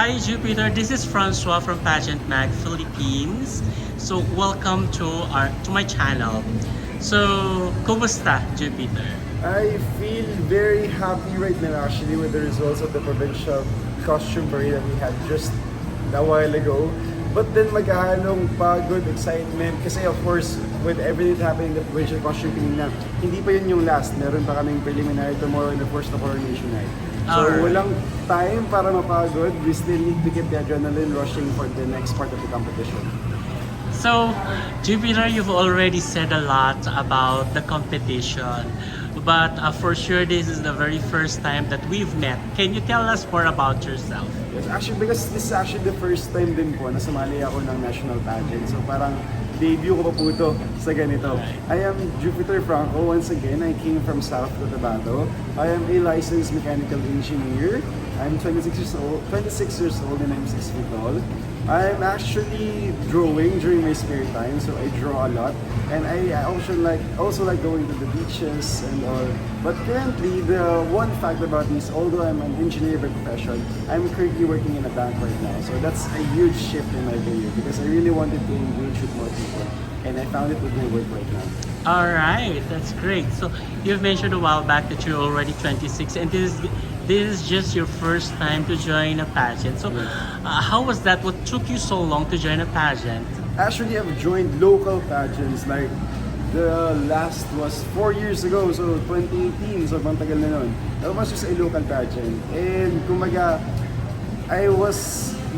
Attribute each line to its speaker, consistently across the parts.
Speaker 1: Hi Jupiter, this is Francois from Pageant Mag Philippines. So welcome to my channel. So, kumusta Jupiter?
Speaker 2: I feel very happy right now actually with the results of the provincial costume parade that we had just a while ago. But then maghahalong pagod, excitement kasi of course with everything happening in the provincial costume parade na hindi pa yun yung last. Meron pa kaming preliminary tomorrow and of course the coronation night. So
Speaker 1: Alright.
Speaker 2: walang time para mapagod. We still need to get the adrenaline rushing for the next part of the competition.
Speaker 1: So, Jupiter, you've already said a lot about the competition. But for sure, this is the very first time that we've met. Can you tell us more about yourself?
Speaker 2: Yes, actually, because this is actually the first time din po na sumali ako ng national pageant. So parang debut ko pa po ito sa ganito. I am Jupheter Franco. Once again, I came from South Cotabato. I am a licensed mechanical engineer. I'm 26 years old and I'm 6 feet tall. I'm actually drawing during my spare time, so I draw a lot. And I also like going to the beaches and all. But currently, the one fact about me is, although I'm an engineer by profession, I'm currently working in a bank right now. So that's a huge shift in my career because I really wanted to engage with more people. And I found it with my work right now.
Speaker 1: All right, that's great. So, you've mentioned a while back that you're already 26 and this is just your first time to join a pageant. So, how was that? What took you so long to join a pageant?
Speaker 2: Actually, I've joined local pageants. Like, the last was 4 years ago, so 2018, so tagal na nun. That was just a local pageant. And kumbaga,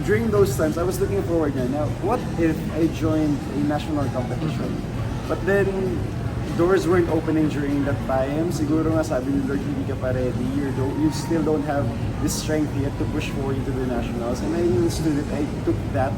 Speaker 2: during those times, I was looking forward now, what if I joined a national competition? But then, doors weren't opening during that time. Siguro nga sabi ni Lord, hindi ka pa ready. You still don't have the strength yet to push forward into the nationals. And I understood it. I took that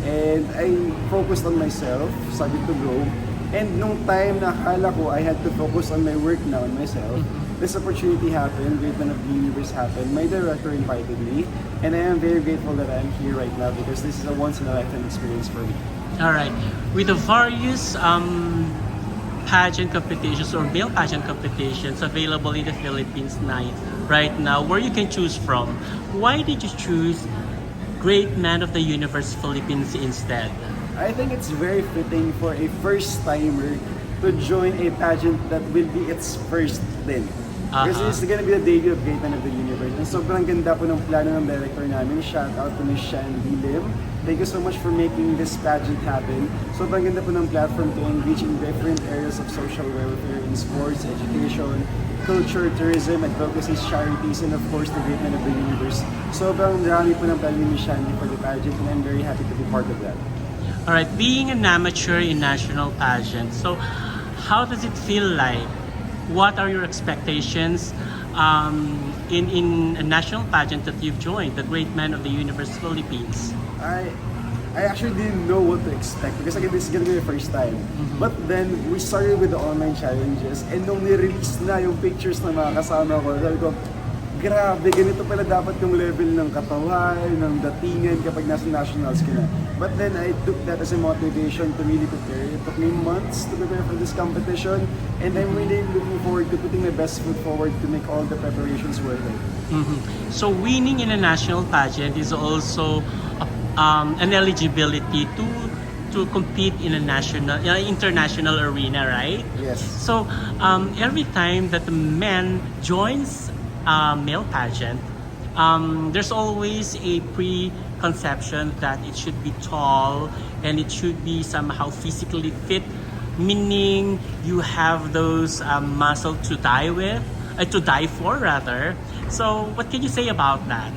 Speaker 2: and I focused on myself, started to grow. And nung time na akala ko I had to focus on my work now and myself, this opportunity happened, Great Man of the Universe happened. My director invited me, and I am very grateful that I'm here right now because this is a once-in-a-lifetime experience for me.
Speaker 1: All right. With the various pageant competitions or male pageant competitions available in the Philippines right now, where you can choose from, why did you choose Great Man of the Universe Philippines instead?
Speaker 2: I think it's very fitting for a first-timer to join a pageant that will be its first din. Because it's gonna be the debut of Great Man of the Universe. And sobrang ganda po ng plano ng director namin. Shout out to Ms. Shandy Lim. Thank you so much for making this pageant happen. Sobrang ganda po ng platform to engage in different areas of social welfare in sports, education, culture, tourism, advocacy, charities, and of course, the Great Man of the Universe. Sobrang dami po ng plano ni Ms. Shandy for the pageant and I'm very happy to be part of that.
Speaker 1: All right, being an amateur in national pageant, so how does it feel like? What are your expectations in a national pageant that you've joined, the Great Man of the Universe Philippines?
Speaker 2: I actually didn't know what to expect because again, this is gonna be the first time. But then, we started with the online challenges and nung ni-release na yung pictures ng mga kasama ko, sabi ko, grabe, ganito pala dapat yung level ng katawan, ng datingan kapag nasa nationals ka na. But then I took that as a motivation to really prepare. It took me months to prepare for this competition and I'm really looking forward to putting my best foot forward to make all the preparations worth it.
Speaker 1: So winning in a national pageant is also an eligibility to compete in a international arena, right?
Speaker 2: Yes.
Speaker 1: So every time that the man joins a male pageant, there's always a preconception that it should be tall and it should be somehow physically fit, meaning you have those muscle to die for rather. So what can you say about that?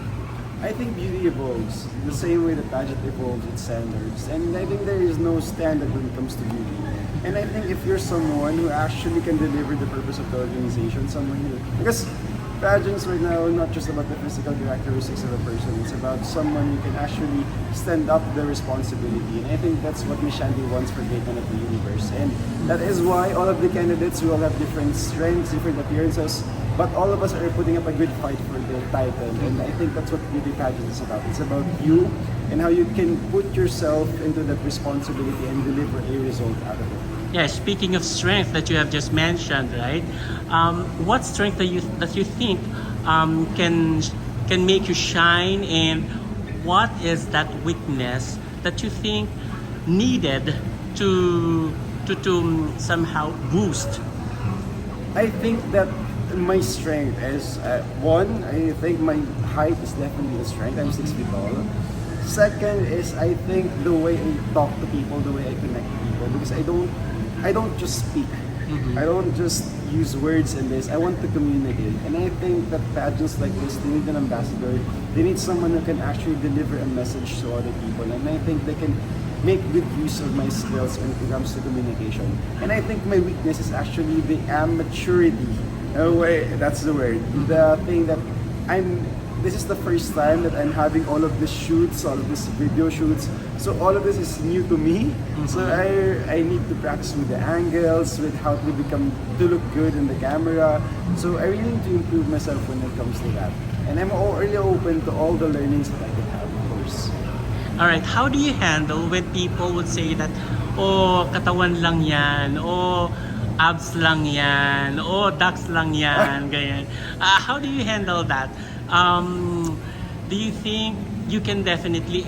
Speaker 2: I think beauty evolves the same way the pageant evolves its standards. And I think there is no standard when it comes to beauty. And I think if you're someone who actually can deliver the purpose of the organization, because pageants right now are not just about the physical characteristics of a person, it's about someone who can actually stand up to the responsibility. And I think that's what Miss Shandy wants for Great Man of the Universe. And that is why all of the candidates will have different strengths, different appearances, but all of us are putting up a good fight for the title. And I think that's what beauty pageant is about. It's about you and how you can put yourself into that responsibility and deliver a result out of it.
Speaker 1: Yeah, speaking of strength that you have just mentioned, right? What strength that you think can make you shine, and what is that weakness that you think needed to somehow boost?
Speaker 2: I think that my strength is one. I think my height is definitely the strength. I'm 6 feet tall. Second is I think the way I talk to people, the way I connect to people, because I don't just speak. I don't just use words in this. I want to communicate, and I think that pageants like this, they need an ambassador. They need someone who can actually deliver a message to other people, and I think they can make good use of my skills when it comes to communication. And I think my weakness is actually the amateurity. Oh wait, that's the word. The thing that this is the first time that I'm having all of these shoots, all of these video shoots. So all of this is new to me. So I need to practice with the angles, with how to look good in the camera. So I really need to improve myself when it comes to that. And I'm really open to all the learnings that I can have, of course.
Speaker 1: All right, how do you handle when people would say that, oh, katawan lang yan, oh, abs lang yan, oh, ducks lang yan, ganyan. How do you handle that? Do you think you can definitely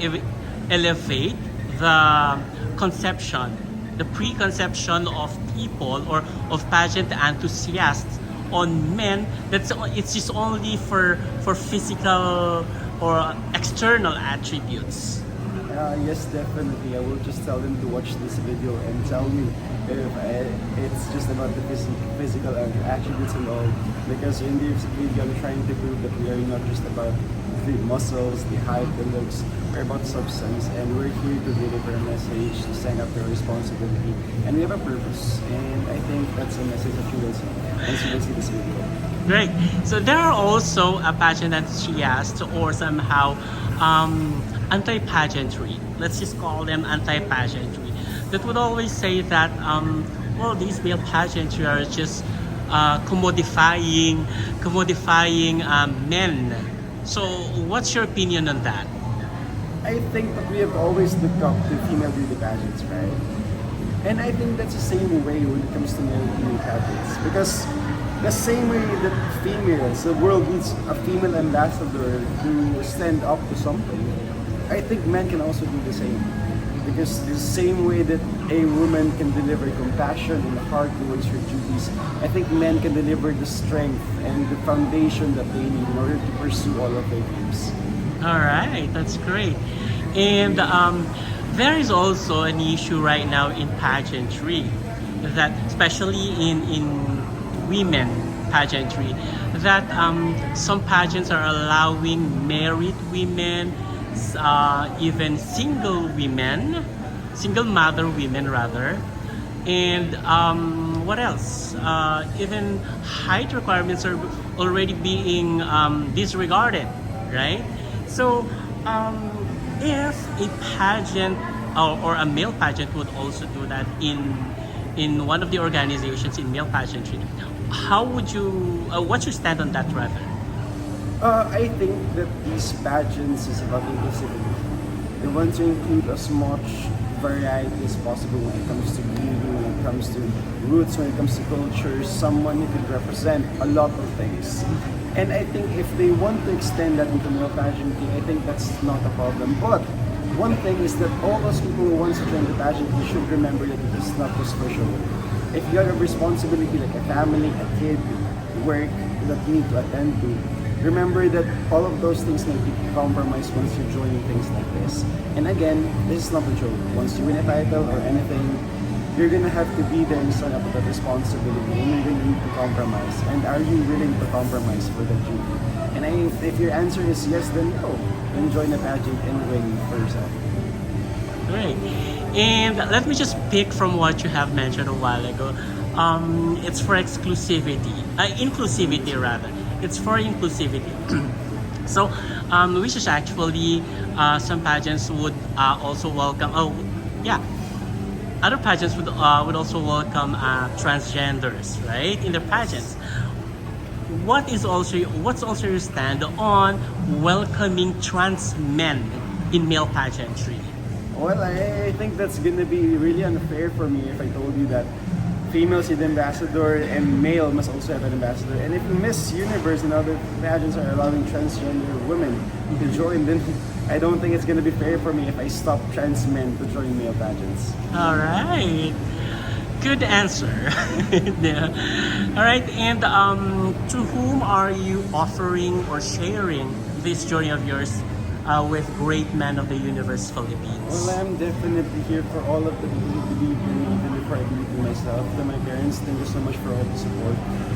Speaker 1: elevate the conception, the preconception of people or of pageant enthusiasts on men that's it's just only for physical or external attributes?
Speaker 2: Yes, definitely. I will just tell them to watch this video and tell me if it's just about the physical attributes and all. Because in this video, I'm trying to prove that we are not just about the muscles, the height, the looks. We're about substance, and we're here to deliver a message, to stand up to our responsibility, and we have a purpose. And I think that's a message that you will see once you will see this video.
Speaker 1: Great. So there are also a pageant enthusiast or somehow anti-pageantry. Let's just call them anti-pageantry. That would always say that, well, these male pageantry are just commodifying men. So what's your opinion on that?
Speaker 2: I think that we have always looked up to female beauty pageants, right? And I think that's the same way when it comes to male beauty pageants. Because the same way that females, the world needs a female ambassador to stand up to something, I think men can also do the same. Because the same way that a woman can deliver compassion and heart towards her duties, I think men can deliver the strength and the foundation that they need in order to pursue all of their dreams.
Speaker 1: All right, that's great. And there is also an issue right now in pageantry, that especially in women pageantry, that some pageants are allowing married women, even single mother women rather, and what else? Even height requirements are already being disregarded, right? So if a pageant or a male pageant would also do that in one of the organizations in male pageantry, how would you? What's your stand on that, rather?
Speaker 2: I think that these pageants is about inclusivity. They want to include as much variety as possible when it comes to beauty, when it comes to roots, when it comes to culture, someone who could represent a lot of things. And I think if they want to extend that into male pageantry, I think that's not a problem. But one thing is that all those people who want to join the pageant, you should remember that it is not just for show. If you have a responsibility like a family, a kid, work that you need to attend to, remember that all of those things may be compromised once you're joining things like this. And again, this is not a joke. Once you win a title or anything, you're gonna have to be there and stand up with that responsibility, and you're gonna need to compromise. And are you willing to compromise for that duty? And if your answer is yes, then go. Then join the pageant and win for yourself.
Speaker 1: Great. And let me just pick from what you have mentioned a while ago. It's for inclusivity rather. It's for inclusivity. So, which is actually some pageants would also welcome. Oh, yeah. Other pageants would also welcome transgenders, right, in their pageants. What's also your stand on welcoming trans men in male pageantry?
Speaker 2: Well, I think that's gonna be really unfair for me if I told you that female is the ambassador and male must also have an ambassador. And if Miss Universe and other pageants are allowing transgender women to join, then I don't think it's gonna be fair for me if I stop trans men to join male pageants.
Speaker 1: All right. Good answer. Yeah. All right. And to whom are you offering or sharing this journey of yours with Great Men of the Universe Philippines?
Speaker 2: Well, I'm definitely here for all of the people who believe in me even before I believe in myself. To my parents, thank you so much for all the support.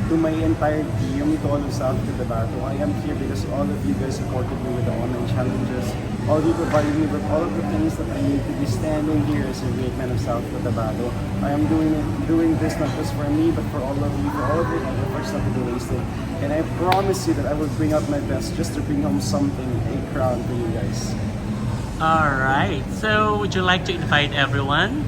Speaker 2: To my entire team, to all of South Cotabato, I am here because all of you guys supported me with the online challenges. All of you provided me with all of the things that I need to be standing here as a great man of South Cotabato. I am doing this not just for me, but for all of you, for all of your efforts not to be wasted. And I promise you that I will bring out my best just to bring home something, a crown for you guys.
Speaker 1: All right. So, would you like to invite everyone?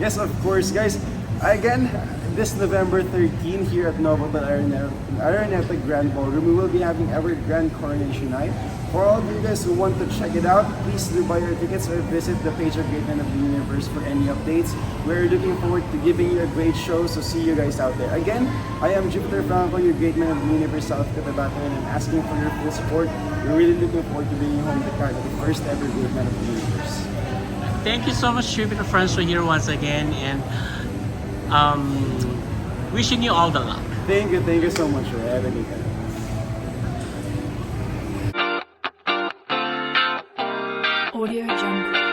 Speaker 2: Yes, of course, guys. Again, this November 13 here at Novotel Araneta Grand Ballroom, we will be having our Grand Coronation Night. For all of you guys who want to check it out, please do buy your tickets or visit the page of Great Men of the Universe for any updates. We're looking forward to giving you a great show, so see you guys out there. Again, I am Jupheter Franco, your Great Men of the Universe South Cotabato, and I'm asking for your full support. We're really looking forward to bringing home the card of the first ever Great Men of the Universe.
Speaker 1: Thank you so much, Jupheter Franco, here once again, and wishing you all the luck.
Speaker 2: Thank you so much for having me.
Speaker 3: Audio Jungle.